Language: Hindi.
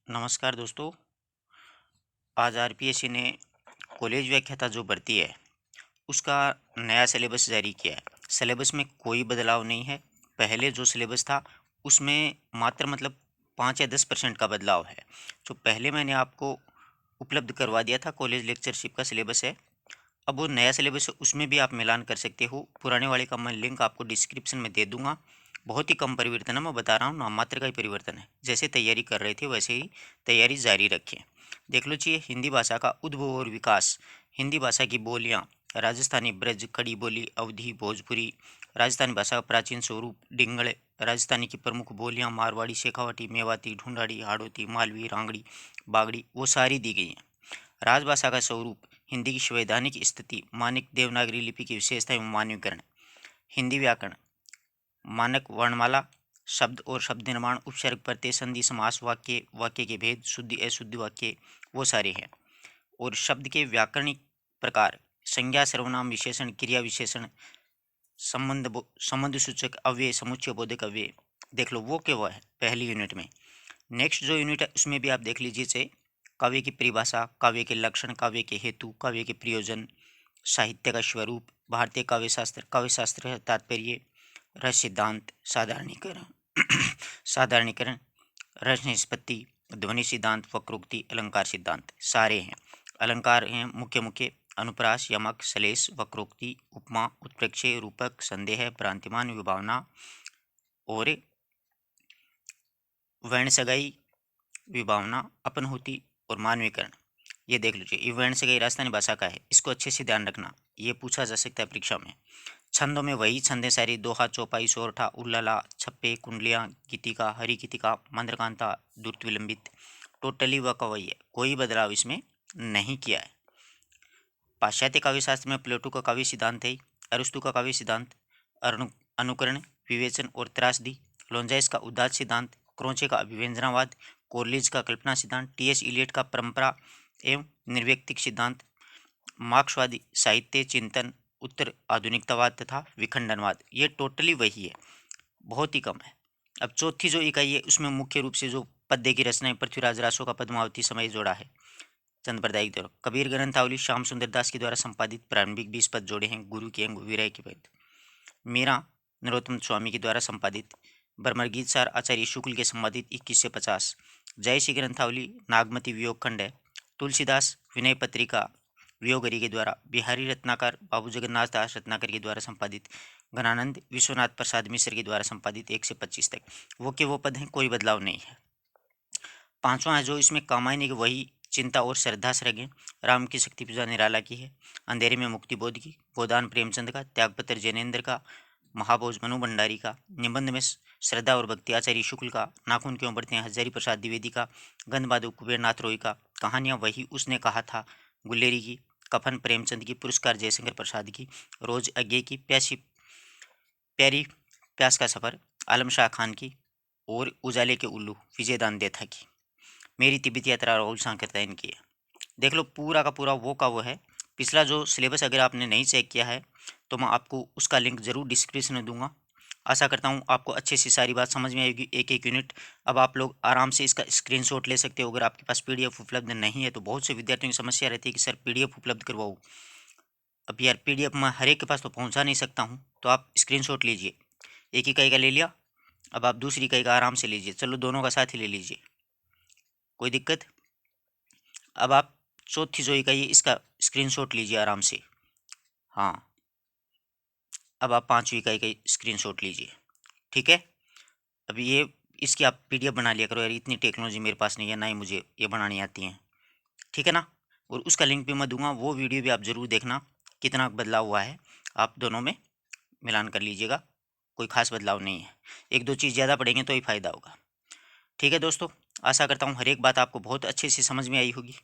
नमस्कार दोस्तों। आज आरपीएससी ने कॉलेज व्याख्याता जो भर्ती है उसका नया सिलेबस जारी किया है। सिलेबस में कोई बदलाव नहीं है। पहले जो सिलेबस था उसमें मात्र 5 या 10% का बदलाव है। जो पहले मैंने आपको उपलब्ध करवा दिया था कॉलेज लेक्चरशिप का सिलेबस है, अब वो नया सिलेबस है उसमें भी आप मिलान कर सकते हो। पुराने वाले का मैं लिंक आपको डिस्क्रिप्शन में दे दूंगा। बहुत ही कम परिवर्तन है, मैं बता रहा हूँ, नाम मात्र का ही परिवर्तन है। जैसे तैयारी कर रहे थे वैसे ही तैयारी जारी रखें। देख लो चाहिए हिंदी भाषा का उद्भव और विकास। हिंदी भाषा की बोलियाँ राजस्थानी ब्रज, खड़ी बोली, अवधी, भोजपुरी। राजस्थानी भाषा का प्राचीन स्वरूप डिंगल। राजस्थानी की प्रमुख बोलियाँ मारवाड़ी, शेखावटी, मेवाती, ढूंढाड़ी, हाड़ौती, मालवी, रांगड़ी, बागड़ी वो सारी दी गई हैं। राजभाषा का स्वरूप हिंदी की संवैधानिक स्थिति, मानक देवनागरी लिपि की विशेषता एवं मानकीकरण। हिंदी व्याकरण, मानक वर्णमाला, शब्द और शब्द निर्माण, उपसर्ग, प्रत्यय, संधि, समास, वाक्य, वाक्य के भेद, शुद्धि अशुद्धि वाक्य वो सारे हैं। और शब्द के व्याकरणिक प्रकार, संज्ञा, सर्वनाम, विशेषण, क्रिया विशेषण, संबंध सूचक अव्यय, समुच्चय बोधक अव्यय। देख लो वो क्या वो है पहली यूनिट में। नेक्स्ट जो यूनिट है उसमें भी आप देख लीजिए से काव्य की परिभाषा, काव्य के लक्षण, काव्य के हेतु, काव्य के प्रयोजन, साहित्य का स्वरूप, भारतीय काव्य शास्त्र है तात्पर्य, रस सिद्धांत, साधारणीकरण साधारणीकरण, रस निष्पत्ति, ध्वनि सिद्धांत, वक्रोक्ति, अलंकार सिद्धांत सारे हैं। अलंकार हैं मुख्य मुख्य अनुप्रास, यमक, सलेश, वक्रोक्ति, उपमा, उत्प्रेक्षय, रूपक, संदेह, भ्रांतिमान, विभावना और वर्ण सगाई, विभावना, अपनहुति और मानवीकरण। ये देख लीजिए, ये वर्ण सगाई राजस्थानी भाषा का है, इसको अच्छे से ध्यान रखना, ये पूछा जा सकता है परीक्षा में। छंदों में वही छंदे सारी, दोहा, चौपाई, सोरठा, उल्लाला, छप्पे, कुंडलियाँ, गीतिका, हरि गीतिका, मंद्रकांता, द्रुत विलंबित, टोटली व कवई है, कोई बदलाव इसमें नहीं किया है। पाश्चात्य काव्य शास्त्र में प्लेटो का काव्य सिद्धांत है, अरिस्तु का काव्य सिद्धांत, अनुकरण, विवेचन और त्रासदी, लोन्जाइस का उदात्त सिद्धांत, क्रोचे का अभिव्यंजनावाद, कोर्लिज का कल्पना सिद्धांत, टी.एस. इलियट का परंपरा एवं निर्व्यक्तिक सिद्धांत, मार्क्सवादी साहित्य चिंतन, उत्तर आधुनिकतावाद तथा विखंडनवाद, ये टोटली वही है, बहुत ही कम है। अब चौथी जो इकाई है उसमें मुख्य रूप से जो पद्य की रचना है, पृथ्वीराज रासो का पद्मावती समय जोड़ा है, चंद प्रदायिक द्वारा, कबीर ग्रंथावली श्याम सुंदर दास के द्वारा संपादित प्रारंभिक 20 पद जोड़े हैं, गुरु के अंग विरह के पद, मीरा नरोत्तम स्वामी के द्वारा संपादित, बर्मर गीत सार आचार्य शुक्ल के संपादित 21 से 50, जयसी ग्रंथावली नागमती वियोग खंड है, तुलसीदास विनय पत्रिका वियोगरी के द्वारा, बिहारी रत्नाकर बाबू जगन्नाथ दास रत्नाकर के द्वारा संपादित, घनानंद विश्वनाथ प्रसाद मिश्र के द्वारा संपादित 1 से 25 तक, वो के वो पद हैं, कोई बदलाव नहीं है। पांचवा है जो इसमें कामायनी की वही, चिंता और श्रद्धा सर्ग है, राम की शक्ति पूजा निराला की है, अंधेरे में मुक्ति बोध की, गोदान प्रेमचंद का, त्यागपत्र जैनेन्द्र का, महाभोज मनु भंडारी का, निबंध में श्रद्धा और भक्ति आचार्य शुक्ल का, नाखून क्यों बढ़ते हैं हजारी प्रसाद द्विवेदी का, गंधमाधव कुबेरनाथ रोय का, कहानियाँ वही उसने कहा था गुलेरी की, कफन प्रेमचंद की, पुरस्कार जयशंकर प्रसाद की, रोज अज्ञे की, प्यासी प्यारी प्यास का सफर आलम शाह खान की, और उजाले के उल्लू विजयदान देथा की, मेरी तिब्बत यात्रा राहुल सांकृत्यायन की है। देख लो पूरा का पूरा वो का वो है। पिछला जो सिलेबस अगर आपने नहीं चेक किया है तो मैं आपको उसका लिंक ज़रूर डिस्क्रिप्शन में दूंगा। आशा करता हूँ आपको अच्छे से सारी बात समझ में आएगी, एक एक यूनिट। अब आप लोग आराम से इसका स्क्रीनशॉट ले सकते हो। अगर आपके पास पीडीएफ उपलब्ध नहीं है तो बहुत से विद्यार्थियों की समस्या रहती है कि सर पीडीएफ उपलब्ध करवाओ। अब यार पीडीएफ मैं हर एक के पास तो पहुँचा नहीं सकता हूँ, तो आप स्क्रीनशॉट लीजिए। एक इकाई का ले लिया, अब आप दूसरी इकाई का आराम से लीजिए, चलो दोनों का साथ ही ले लीजिए, कोई दिक्कत। अब आप चौथी जो इकाई है इसका स्क्रीनशॉट लीजिए आराम से। हाँ, अब आप पांचवी इकाई का स्क्रीनशॉट लीजिए, ठीक है। अब ये इसकी आप पीडीएफ बना लिया करो यार, इतनी टेक्नोलॉजी मेरे पास नहीं है, ना ही मुझे ये बनानी आती है, ठीक है ना। और उसका लिंक भी मैं दूंगा, वो वीडियो भी आप ज़रूर देखना कितना बदलाव हुआ है, आप दोनों में मिलान कर लीजिएगा, कोई खास बदलाव नहीं है। एक दो चीज़ ज़्यादा पढ़ेंगे तो ही फायदा होगा, ठीक है दोस्तों। आशा करता हूँ हर एक बात आपको बहुत अच्छे से समझ में आई होगी।